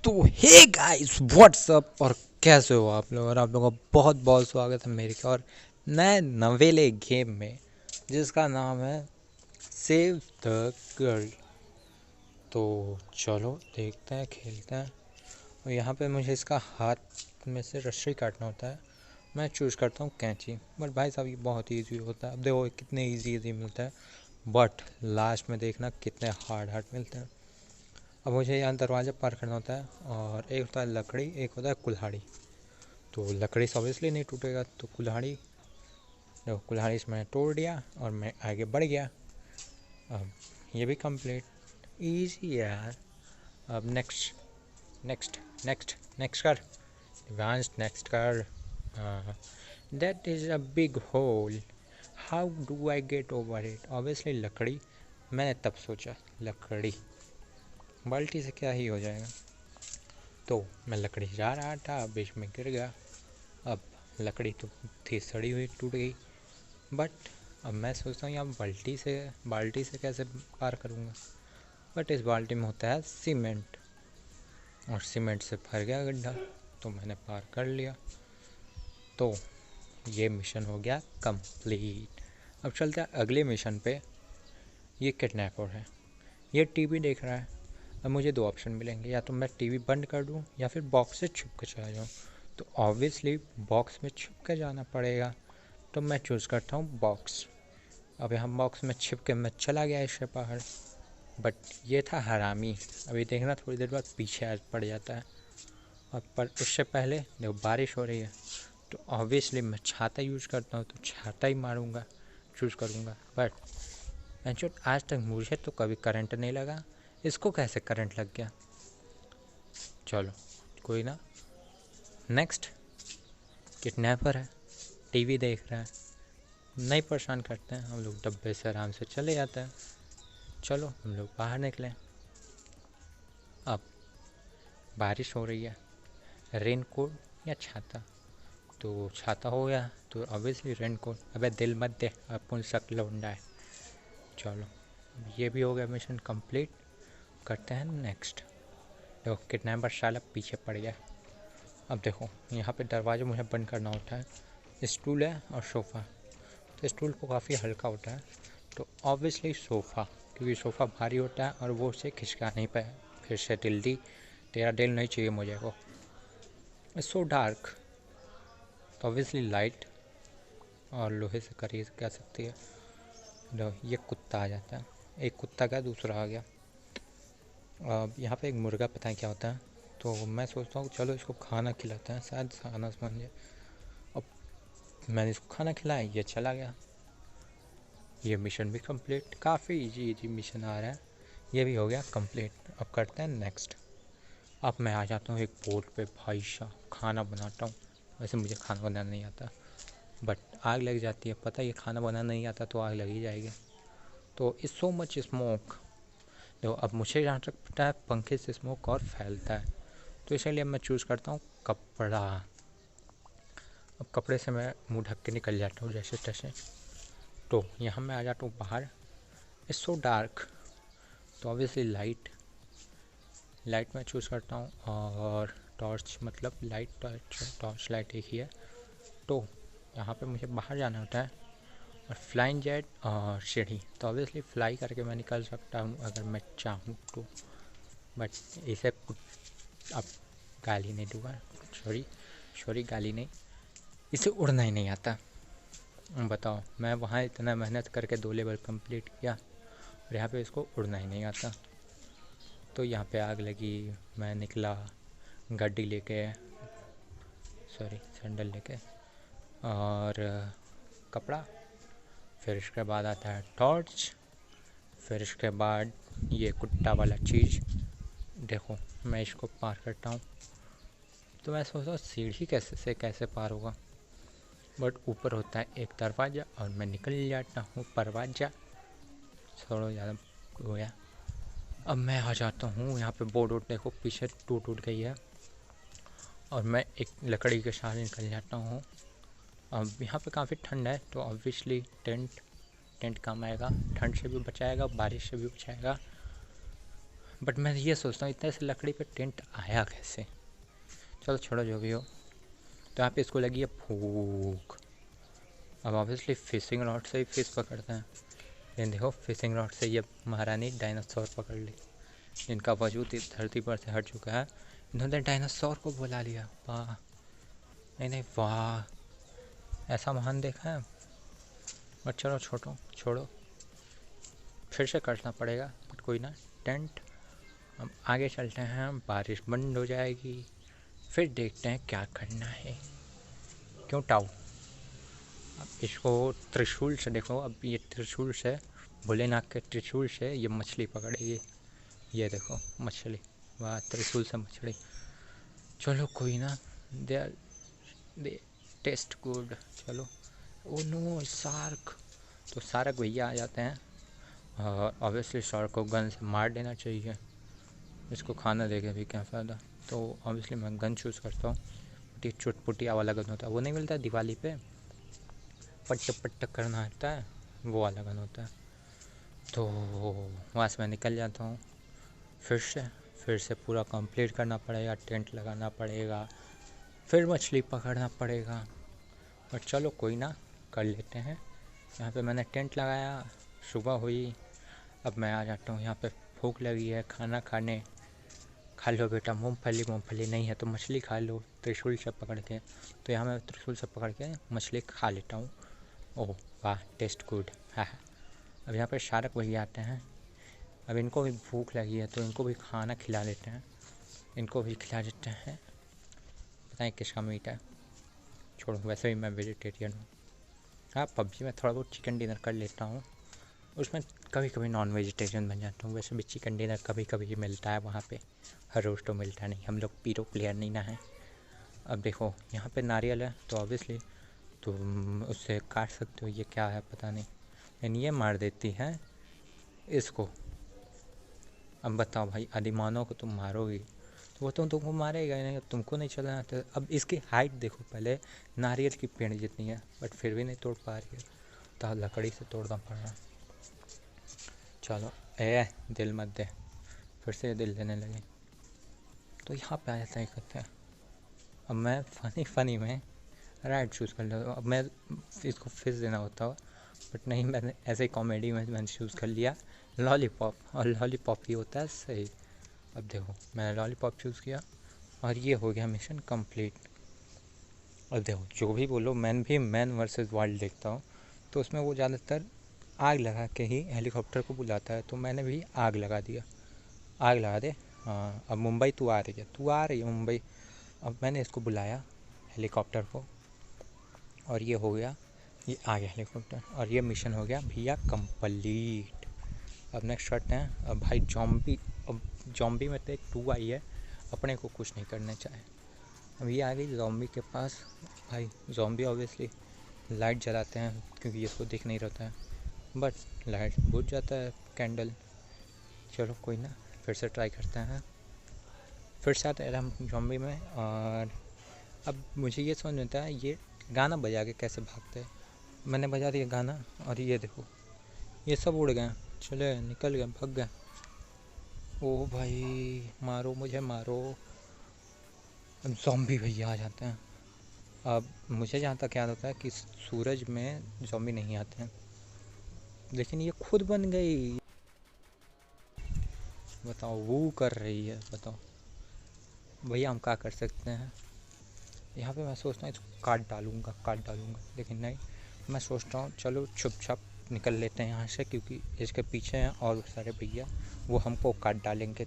तो hey guys what's up और कैसे हो आप लोग। और आप लोगों का बहुत बहुत स्वागत है मेरे और नए नवेले गेम में जिसका नाम है सेव द गर्ल। तो चलो देखते हैं, खेलते हैं। और यहाँ पे मुझे इसका हाथ में से रस्सी काटना होता है। मैं चूज़ करता हूँ कैंची, बट भाई साहब ये बहुत ईजी होता है। अब देखो कितने ईजी मिलता है, बट लास्ट में देखना कितने हार्ड मिलते हैं। अब मुझे यहाँ दरवाज़ा पार करना होता है, और एक होता है लकड़ी, एक होता है कुल्हाड़ी। तो लकड़ी से ऑब्वियसली नहीं टूटेगा, तो कुल्हाड़ी, देखो कुल्हाड़ी से मैंने तोड़ दिया और मैं आगे बढ़ गया। अब ये भी कंप्लीट, इजी यार। अब नेक्स्ट नेक्स्ट नेक्स्ट नेक्स्ट कर एडवांस, नेक्स्ट कर। That is a big hole, how do I get over it. Obviously लकड़ी, मैंने तब सोचा लकड़ी, बाल्टी से क्या ही हो जाएगा। तो मैं लकड़ी जा रहा था, बीच में गिर गया। अब लकड़ी तो थी सड़ी हुई, टूट गई। बट अब मैं सोचता हूँ यहाँ बाल्टी से कैसे पार करूँगा। बट इस बाल्टी में होता है सीमेंट, और सीमेंट से भर गया गड्ढा, तो मैंने पार कर लिया। तो ये मिशन हो गया कंप्लीट। अब चलते हैं अगले मिशन पे। ये किडनैपर है, ये टीवी देख रहा है। अब मुझे दो ऑप्शन मिलेंगे, या तो मैं टीवी बंद कर दूं या फिर बॉक्स से छुप के चला जाऊँ। तो ऑब्वियसली बॉक्स में छुप के जाना पड़ेगा, तो मैं चूज़ करता हूँ बॉक्स। अब यहाँ बॉक्स में छिप के मैं चला गया इससे बाहर। बट ये था हरामी, अभी देखना थोड़ी देर बाद पीछे पड़ जाता है। और पर उससे पहले देखो बारिश हो रही है, तो ऑब्वियसली मैं छाता यूज़ करता हूँ, तो छाता ही मारूँगा, चूज़ करूँगा। बट आज तक मुझे तो कभी करंट नहीं लगा, इसको कैसे करंट लग गया। चलो कोई ना। नेक्स्ट, किडनैपर है, टीवी देख रहा है, नहीं परेशान करते हैं। हम लोग डब्बे से आराम से चले जाते हैं। चलो हम लोग बाहर निकले। अब बारिश हो रही है, रेनकोट या छाता। तो छाता हो गया, तो ऑब्वियसली रेनकोट। अबे दिल मत दे, अपन शक्ल लौंडा है। चलो ये भी हो गया मिशन कंप्लीट। करते हैं नेक्स्ट। देखो किडनैपर साला पीछे पड़ गया। अब देखो यहाँ पे दरवाज़ा मुझे बंद करना होता है। स्टूल है और सोफ़ा, तो स्टूल को काफ़ी हल्का होता है, तो ऑब्वियसली सोफ़ा, क्योंकि सोफ़ा भारी होता है और वो उसे खिसका नहीं पाए। फिर से दिल दी, तेरा दिल नहीं चाहिए मुझे को। सो डार्क, तो ऑब्वियसली लाइट, और लोहे से करी जा सकती है। देखो ये कुत्ता आ जाता है, एक कुत्ता का दूसरा आ गया। अब यहाँ पे एक मुर्गा, पता है क्या होता है। तो मैं सोचता हूँ चलो इसको खाना खिलाते हैं, शायद खाना समझ जाए। अब मैंने इसको खाना खिलाया, ये चला गया। ये मिशन भी कंप्लीट, काफ़ी इजी मिशन आ रहा है। ये भी हो गया कंप्लीट। अब करते हैं नेक्स्ट। अब मैं आ जाता हूँ एक बोट पे, भाई साहब खाना बनाता हूँ। वैसे मुझे खाना बनाना नहीं आता, बट आग लग जाती है, पता है ये खाना बनाना नहीं आता तो आग लग ही जाएगी। तो इट्स सो मच स्मोक। देखो अब मुझे जहाँ तक पता है पंखे से स्मोक और फैलता है, तो इसलिए मैं चूज़ करता हूँ कपड़ा। अब कपड़े से मैं मुंह ढक के निकल जाता हूँ जैसे तैसे। तो यहाँ मैं आ जाता हूँ बाहर। इट्स सो डार्क, तो ऑब्वियसली लाइट मैं चूज़ करता हूँ, और टॉर्च, मतलब टॉर्च लाइट एक ही है। तो यहाँ पे मुझे बाहर जाना होता है, और फ्लाइंग जेट और सीढ़ी, तो ऑब्वियसली फ्लाई करके मैं निकल सकता हूँ अगर मैं चाहूँ तो। बट इसे अब गाली नहीं दूंगा, सॉरी गाली नहीं, इसे उड़ना ही नहीं आता। बताओ, मैं वहाँ इतना मेहनत करके 2 लेवल कंप्लीट किया, और यहाँ पे इसको उड़ना ही नहीं आता। तो यहाँ पे आग लगी, मैं निकला गाड़ी लेके, सॉरी सैंडल लेके, और कपड़ा। फिर इसके बाद आता है टॉर्च। फिर इसके बाद ये कुत्ता वाला चीज़। देखो मैं इसको पार करता हूँ, तो मैं सोचता सीढ़ी कैसे पार होगा। बट ऊपर होता है एक दरवाज़ा, और मैं निकल जाता हूँ परवाजा। थोड़ा ज़्यादा हो गया। अब मैं आ जाता हूँ यहाँ पे, बोर्ड देखो पीछे टूट गई है, और मैं एक लकड़ी के साथ निकल जाता हूँ। अब यहाँ पे काफ़ी ठंड है, तो ऑब्वियसली टेंट काम आएगा, ठंड से भी बचाएगा, बारिश से भी बचाएगा। बट मैं ये सोचता हूँ इतने से लकड़ी पे टेंट आया कैसे। चलो छोड़ो जो भी हो। तो यहाँ पे इसको लगी है भूख। अब ऑब्वियसली फिशिंग रॉड से ही फिश पकड़ते हैं। ये देखो फिशिंग रॉड से ये महारानी डायनासोर पकड़ ली, इनका वजूद इस धरती पर से हट चुका है। इन्होंने डायनासोर को बुला लिया। वाह, नहीं नहीं वाह, ऐसा महान देखा है। बट चलो छोड़ो, फिर से करना पड़ेगा, बट कोई ना। टेंट हम आगे चलते हैं, बारिश बंद हो जाएगी, फिर देखते हैं क्या करना है। क्यों टाऊ। अब इसको त्रिशूल से देखो, अब ये त्रिशूल से, भोलेनाथ के त्रिशूल से ये मछली पकड़ेगी। ये देखो मछली, वाह, त्रिशूल से मछली। चलो कोई ना, दे टेस्ट गुड। चलो, ओ नो शार्क। तो शार्क भैया आ जाते हैं, और ऑब्वियसली शार्क को गन से मार देना चाहिए, इसको खाना देके भी क्या फ़ायदा। तो ऑब्वियसली मैं गन चूज़ करता हूँ। ये चुटपुटिया वाला गन होता है, वो नहीं मिलता दिवाली पे, पट्टक पट्टक करना आता है, वो वाला गन होता है। तो वहाँ से मैं निकल जाता हूँ। फिर से पूरा कंप्लीट करना पड़ेगा, टेंट लगाना पड़ेगा, फिर मछली पकड़ना पड़ेगा। बट चलो कोई ना, कर लेते हैं। यहाँ पे मैंने टेंट लगाया, सुबह हुई, अब मैं आ जाता हूँ यहाँ पे। भूख लगी है, खाना खाने। खा लो बेटा मूंगफली नहीं है तो मछली खा लो त्रिशूल से पकड़ के। तो यहाँ मैं त्रिशूल से पकड़ के मछली खा लेता हूँ। ओह वाह, टेस्ट गुड। हाँ। अब यहाँ पे शार्क भैया आते हैं, अब इनको भी भूख लगी है तो इनको भी खाना खिला लेते हैं, इनको भी खिला देते हैं। पता नहीं किसका मीट है, छोड़ो, वैसे भी मैं वेजिटेरियन हूँ। हाँ, पबजी में थोड़ा बहुत चिकन डिनर कर लेता हूँ, उसमें कभी कभी नॉन वेजिटेरियन बन जाता हूँ। वैसे भी चिकन डिनर कभी कभी मिलता है वहाँ पे, हर रोज़ तो मिलता नहीं, हम लोग पीरो प्लेयर नहीं ना है। अब देखो यहाँ पे नारियल है, तो ऑब्वियसली तुम उससे काट सकते हो। ये क्या है पता नहीं, लेकिन ये मार देती है इसको। अब बताओ भाई, आदिमानव को तुम मारोगी तो वो तो तुमको मारेगा नहीं, तुमको नहीं चलना। तो अब इसकी हाइट देखो, पहले नारियल की पेड़ जितनी है, बट फिर भी नहीं तोड़ पा रही है, तो लकड़ी से तोड़ना पड़ रहा है। चलो दिल मत दे, फिर से दिल देने लगे। तो यहाँ पे आ जाता है कहते हैं। अब मैं फ़नी में राइट चूज़ कर लिया। अब मैं इसको फिश देना होता है, बट नहीं, मैंने ऐसे ही कॉमेडी में मैंने चूज़ कर लिया लॉलीपॉप, और लॉलीपॉप ही होता है सही। अब देखो मैंने लॉलीपॉप चूज़ किया, और ये हो गया मिशन कंप्लीट। और देखो जो भी बोलो, मैन वर्सेस वाइल्ड देखता हूँ, तो उसमें वो ज़्यादातर आग लगा के ही हेलीकॉप्टर को बुलाता है, तो मैंने भी आग लगा दिया। आग लगा दे। हाँ, अब मुंबई तू आ रही है मुंबई। अब मैंने इसको बुलाया हेलीकॉप्टर को, और ये हो गया, ये आ गया हेलीकॉप्टर, और ये मिशन हो गया भैया कंप्लीट। अब नेक्स्ट करते हैं। अब भाई जॉम्बी में तो एक 2 आई है, अपने को कुछ नहीं करना चाहे। अब ये आ गई जॉम्बी के पास। भाई जॉम्बी ऑब्वियसली लाइट जलाते हैं, क्योंकि इसको दिख नहीं रहता है, बट लाइट बुझ जाता है कैंडल। चलो कोई ना, फिर से ट्राई करते हैं। फिर से आते हैं हम जॉम्बी में, और अब मुझे ये समझ में आता है ये गाना बजा के कैसे भागते हैं। मैंने बजा दिया गाना, और ये देखो ये सब उड़ गए, चले निकल गए, भाग गए। ओ भाई मारो, मुझे मारो। अब ज़ॉम्बी भैया आ जाते हैं। अब मुझे जहाँ तक याद होता है कि सूरज में ज़ॉम्बी नहीं आते हैं, लेकिन ये खुद बन गई। बताओ वो कर रही है, बताओ भैया हम क्या कर सकते हैं। यहाँ पे मैं सोचता हूँ इसको काट डालूँगा, लेकिन नहीं, मैं सोचता हूँ चलो छुप निकल लेते हैं यहाँ से, क्योंकि इसके पीछे हैं और सारे भैया, वो हमको काट डालेंगे।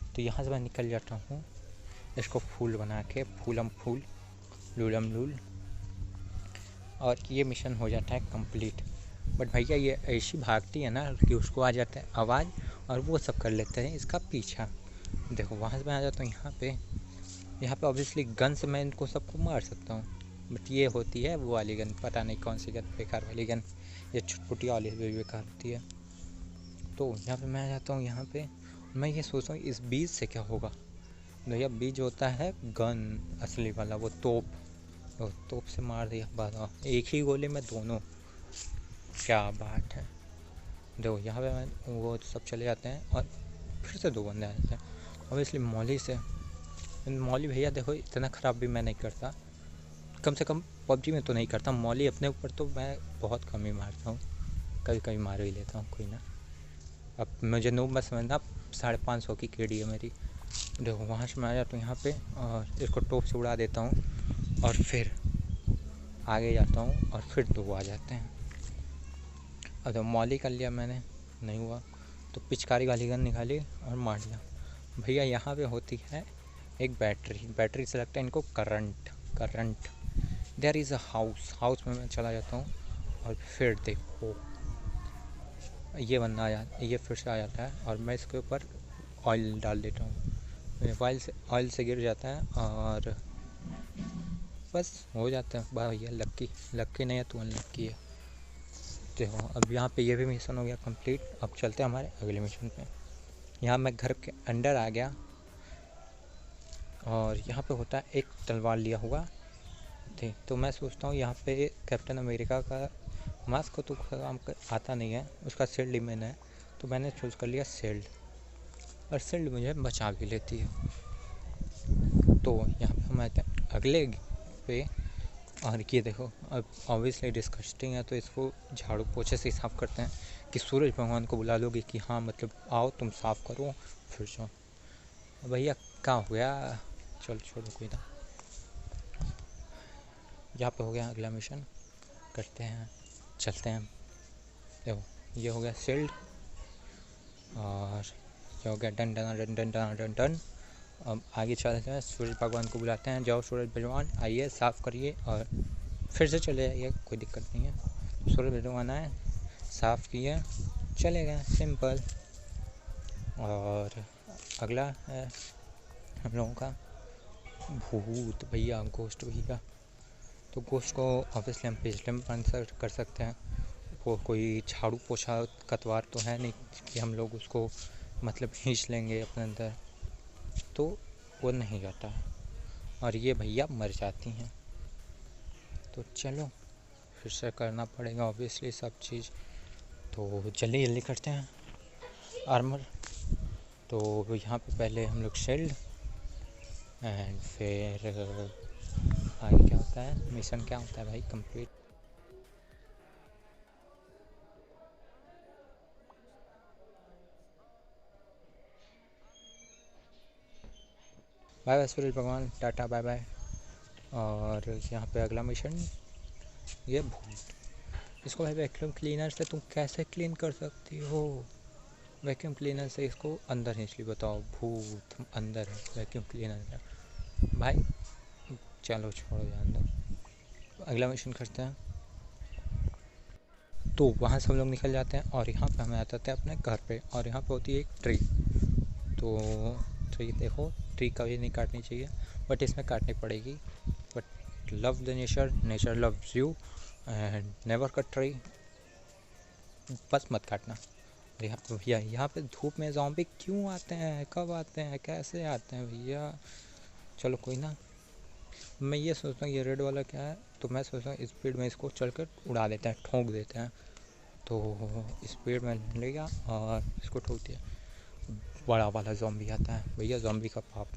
तो यहाँ से मैं निकल जाता हूँ, इसको फूल बना के फूलम फूल लूलम लूल, और ये मिशन हो जाता है कंप्लीट। बट भैया ये ऐसी भागती है ना कि उसको आ जाता है आवाज़, और वो सब कर लेते हैं इसका पीछा। देखो वहाँ से मैं आ जाता हूँ यहाँ पे ऑब्वियसली गन से मैं इनको सबको मार सकता हूँ, बट ये होती है वो वाली गन, पता नहीं कौन सी गन, बेकार वाली गन, ये छुटपुटिया वाली भी बेकार होती है। तो यहाँ पे मैं आ जाता हूँ यहाँ पे, मैं ये सोचता हूँ इस बीज से क्या होगा। भैया बीज होता है गन असली वाला, वो तोप से मार दिया, बताओ एक ही गोले में दोनों, क्या बात है। देखो यहाँ पे मैं वो सब चले जाते हैं, और फिर से 2 बंदे आ जाते हैं। ऑब्वियसली मौली भैया देखो इतना ख़राब भी मैं नहीं करता, कम से कम पबजी में तो नहीं करता। मौली अपने ऊपर तो मैं बहुत कम ही मारता हूँ, कभी कभी मार ही लेता हूँ, कोई ना। अब मुझे नूब मत समझना, 550 की केडी है मेरी। देखो वहाँ से मैं आ जाता हूँ यहाँ पे और इसको टोप से उड़ा देता हूँ और फिर आगे जाता हूँ और फिर 2 आ जाते हैं। अब तो मौली कर लिया मैंने, नहीं हुआ तो पिचकारी वाली गन निकाली और मार दिया। भैया यहाँ पे होती है एक बैटरी से लगता है इनको current. There is a house में मैं चला जाता हूँ और फिर देखो ये बंदा ये फिर से आ जाता है और मैं इसके ऊपर ऑयल डाल देता हूँ। ऑयल से गिर जाता है और बस हो जाता है। भैया लक्की नहीं है तो अनलक्की है। देखो अब यहाँ पे ये भी मिशन हो गया कंप्लीट। अब चलते हैं हमारे अगले मिशन पे। यहाँ मैं घर के अंदर आ गया और यहाँ पे होता है एक तलवार लिया हुआ थे, तो मैं सोचता हूँ यहाँ पे कैप्टन अमेरिका का मास्क तो काम आता नहीं है, उसका शील्ड ही मैंने है, तो मैंने चूज़ कर लिया शील्ड और शील्ड मुझे बचा भी लेती है। तो यहाँ पे हम आते हैं अगले पे और ये देखो अब ऑब्वियसली डिस्कस्टिंग है, तो इसको झाड़ू पोछे से साफ़ करते हैं कि सूरज भगवान को बुला लोगे कि हाँ मतलब आओ तुम साफ़ करो फिर जाओ। भैया क्या हो गया, चल छोड़ो कोई ना। यहाँ पे हो गया अगला मिशन, करते हैं चलते हैं। देखो ये हो गया शील्ड और ये हो गया done done done done done done done. अब आगे चलते हैं, सूरज भगवान को बुलाते हैं, जाओ सूरज भगवान आइए साफ़ करिए और फिर से चले जाइए, कोई दिक्कत नहीं है। सूरज भगवान आए, साफ़ किए, चले गए, सिंपल। और अगला है हम लोगों का भूत भैया, गोश्त भैया। तो गोश्त को ऑब्वियसली हम पिछले में आंसर कर सकते हैं। वो कोई झाड़ू पोछा कतवार तो है नहीं कि हम लोग उसको मतलब खींच लेंगे अपने अंदर, तो वो नहीं जाता है और ये भैया मर जाती हैं। तो चलो फिर से करना पड़ेगा ऑब्वियसली सब चीज़, तो जल्दी करते हैं आर्मर। तो यहाँ पे पहले हम लोग शील्ड एंड फिर आगे क्या होता है, मिशन क्या होता है भाई कंप्लीट। बाय बाय सूरज भगवान, टाटा बाय बाय। और यहाँ पे अगला मिशन ये भूत, इसको भाई वैक्यूम क्लीनर से तुम कैसे क्लीन कर सकती हो। वैक्यूम क्लीनर से इसको अंदर खींच ली, बताओ भूत अंदर है वैक्यूम क्लीनर का भाई। चलो छोड़ो जान दो, अगला मिशन करते हैं। तो वहाँ से हम लोग निकल जाते हैं और यहाँ पे हमें आ जाते हैं अपने घर पे और यहाँ पे होती है एक ट्री। तो ट्री देखो, ट्री कभी नहीं काटनी चाहिए बट इसमें काटनी पड़ेगी। But love the nature loves you and never cut tree, बस मत काटना। यहाँ पे भैया, यहाँ पे धूप में ज़ॉम्बी क्यों आते हैं, कब आते हैं, कैसे आते हैं भैया। चलो कोई ना, मैं ये सोचता हूँ ये रेड वाला क्या है, तो मैं सोचता हूँ स्पीड में इसको चलकर उड़ा देते हैं, ठोंक देते हैं। तो स्पीड में ले गया और इसको ठोक दिया, बड़ा वाला ज़ॉम्बी आता है भैया, ज़ॉम्बी का पाप।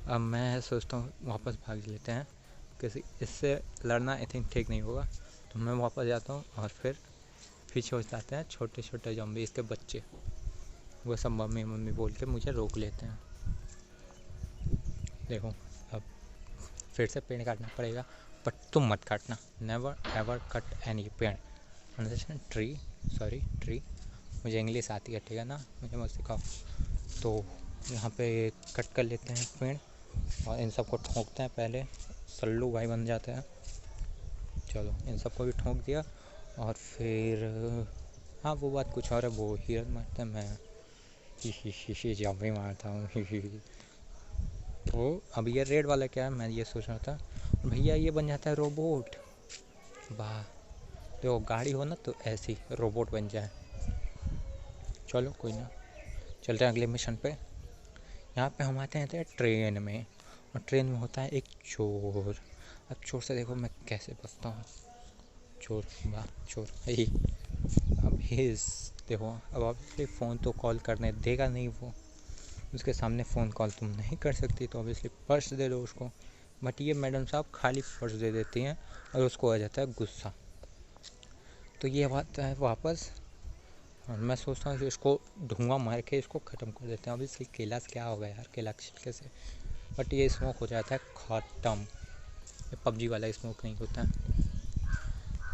अब मैं सोचता हूँ वापस भाग लेते हैं, किसी इससे लड़ना आई थिंक ठीक नहीं होगा, तो मैं वापस जाता हूँ और फिर पीछे हो जाते हैं छोटे छोटे ज़ॉम्बी, इसके बच्चे, वो सब मम्मी मम्मी बोल के मुझे रोक लेते हैं। देखो अब फिर से पेड़ काटना पड़ेगा बट तुम मत काटना, नेवर एवर कट एनी पेड़, अंडरस्टैंड, ट्री। मुझे इंग्लिश आती है ठीक है ना, मुझे मत सिखाओ। तो यहाँ पे कट कर लेते हैं पेड़ और इन सबको ठोंकते हैं, पहले सल्लू भाई बन जाते हैं। चलो इन सबको भी ठोंक दिया और फिर हाँ वो बात कुछ और है, वो हिरन मारते हैं, मैं ज़ॉम्बी मारता हूँ। तो अब ये रेड वाला क्या है, मैं ये सोच रहा था भैया ये बन जाता है रोबोट। वाह, तो गाड़ी हो ना तो ऐसी रोबोट बन जाए। चलो कोई ना, चलते हैं अगले मिशन पे। यहाँ पे हम आते हैं ट्रेन में और ट्रेन में होता है एक चोर। अब चोर से देखो मैं कैसे बचता हूँ, चोर वाह चोर। अब हिज देखो, अब ऑब्वियसली फ़ोन तो कॉल करने देगा नहीं वो, उसके सामने फ़ोन कॉल तुम नहीं कर सकती, तो ऑब्वियसली पर्स दे दो उसको। बट ये मैडम साहब खाली पर्स दे देती हैं और उसको आ जाता है गुस्सा। तो ये बात है वापस, और मैं सोचता हूँ कि इसको धुआं मार के इसको ख़त्म कर देते हैं। ऑब्वियसली केला से क्या होगा यार, केला के छिलके से, बट ये स्मोक हो जाता है ख़त्म। ये पबजी वाला स्मोक नहीं होता है।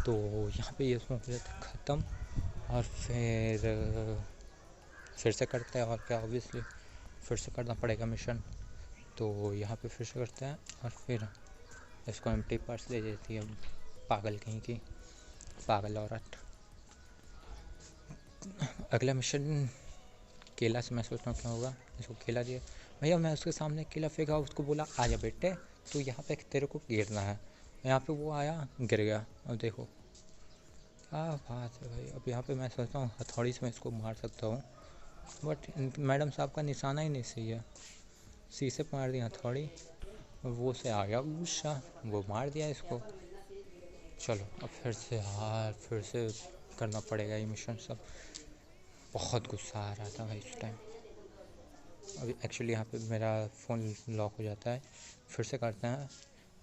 तो यहाँ पे ये स्मोक हो जाता है ख़त्म, और फिर से करते हैं, और क्या ऑब्वियसली फिर से करना पड़ेगा मिशन। तो यहाँ पे फिर से करते हैं, और फिर इसको एम्प्टी पर्स दे देती है, पागल कहीं की, पागल औरत। अगला मिशन केला से मैं सोचता हूँ क्या होगा। इसको केला दिया भैया, मैं उसके सामने केला फेंका, उसको बोला आजा बेटे तो यहाँ पे तेरे को गिरना है। यहाँ पे वो आया, गिर गया। अब देखो क्या बात है भाई। अब यहाँ पे मैं सोचता हूँ हथौड़ी से मैं इसको मार सकता हूँ, बट मैडम साहब का निशाना ही नहीं सही है। शीशे पर मार दिया हथौड़ी, वो से आ गया गुस्सा, वो मार दिया इसको। चलो अब फिर से करना पड़ेगा ये मिशन सब। बहुत गुस्सा आ रहा था भाई इस टाइम। अभी एक्चुअली यहाँ पे मेरा फ़ोन लॉक हो जाता है। फिर से करते हैं,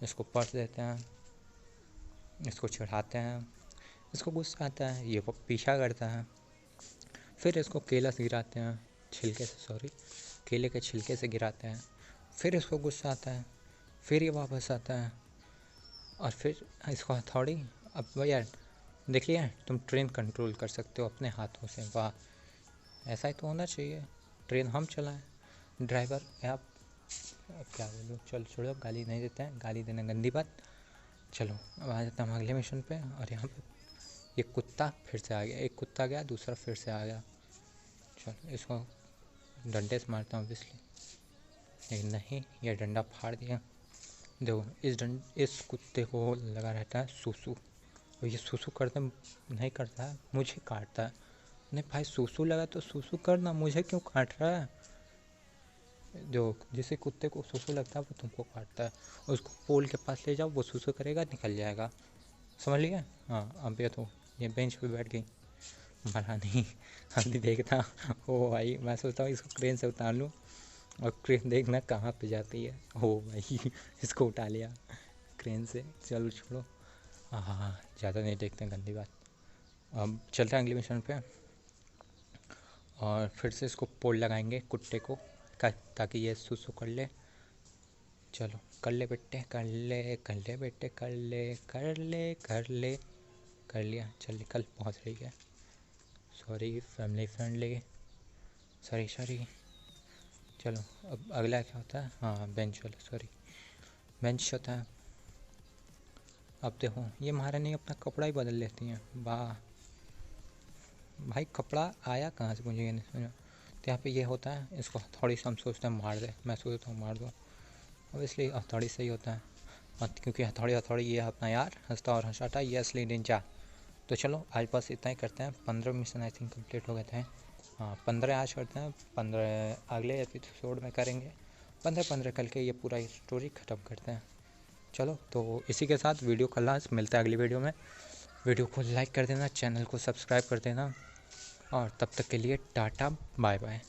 इसको पर्स देते हैं, इसको चढ़ाते हैं, इसको गुस्सा आता है, ये पीछा करता है। फिर इसको केला से गिराते हैं, छिलके से, सॉरी केले के छिलके से गिराते हैं। फिर इसको गुस्सा आता है, फिर ये वापस आता है, और फिर इसको हथौड़ी। अब भैया देखिए, तुम ट्रेन कंट्रोल कर सकते हो अपने हाथों से, वाह, ऐसा ही तो होना चाहिए। ट्रेन हम चलाएं, ड्राइवर आप। अब क्या बोलूँ, चल छोड़ो, गाली नहीं देते हैं, गाली देना गंदी बात। चलो अब आ जाता हूँ अगले मिशन पे। और यहाँ पे ये कुत्ता फिर से आ गया, एक कुत्ता गया, दूसरा फिर से आ गया। चलो इसको डंडे से मारता हूँ ऑब्वियसली, लेकिन नहीं, ये डंडा फाड़ दिया। देखो इस कुत्ते को लगा रहता है सूसू, और ये सूसू करता नहीं करता है, मुझे काटता है। नहीं भाई, सूसू लगा तो सूसू करना, मुझे क्यों काट रहा है। जो जिसे कुत्ते को सूसू लगता है वो तुमको काटता है। उसको पोल के पास ले जाओ, वो सूसू करेगा, निकल जाएगा, समझ लिया। हाँ अब ये बेंच पे बैठ गई, मरा नहीं। अभी देखता, ओ भाई मैं सोचता हूँ इसको क्रेन से उतार लूँ, और क्रेन देखना कहाँ पे जाती है। ओ भाई इसको उठा लिया क्रेन से। चलो छोड़ो, हाँ ज़्यादा नहीं देखते, गंदी बात। अब चलते हैं अगले मिशन पे, और फिर से इसको पोल लगाएंगे कुत्ते को, ताकि ये सुसु कर ले। चलो कर ले बेटे, कर ले बेटे, कर लिया। चल निकल, पहुँच रही है। Sorry family friendly, sorry. चलो अब अगला क्या होता है, हाँ बेंच वाला, सॉरी बेंच होता है। अब देखो ये महारानी अपना कपड़ा ही बदल लेती हैं, वाह भाई, कपड़ा आया कहाँ से मुझे ये नहीं समझा। तो यहाँ पे ये होता है, इसको हथौड़ी से हम सोचते हैं मार दे, मैं सोचता हूँ मार दो, अब इसलिए हथौड़ी सही होता है मत, क्योंकि हथौड़ी ये अपना यार हंसता और हंसाता, ये असली निंजा। तो चलो आज बस इतना ही करते हैं। 15 मिशन आई थिंक कंप्लीट हो गए थे। हाँ 15 आज करते हैं, 15 अगले एपिसोड में करेंगे, 15 करके ये पूरा स्टोरी ख़त्म करते हैं। चलो तो इसी के साथ वीडियो का लास्ट, मिलता है अगली वीडियो में। वीडियो को लाइक कर देना, चैनल को सब्सक्राइब कर देना, और तब तक के लिए टाटा बाय बाय।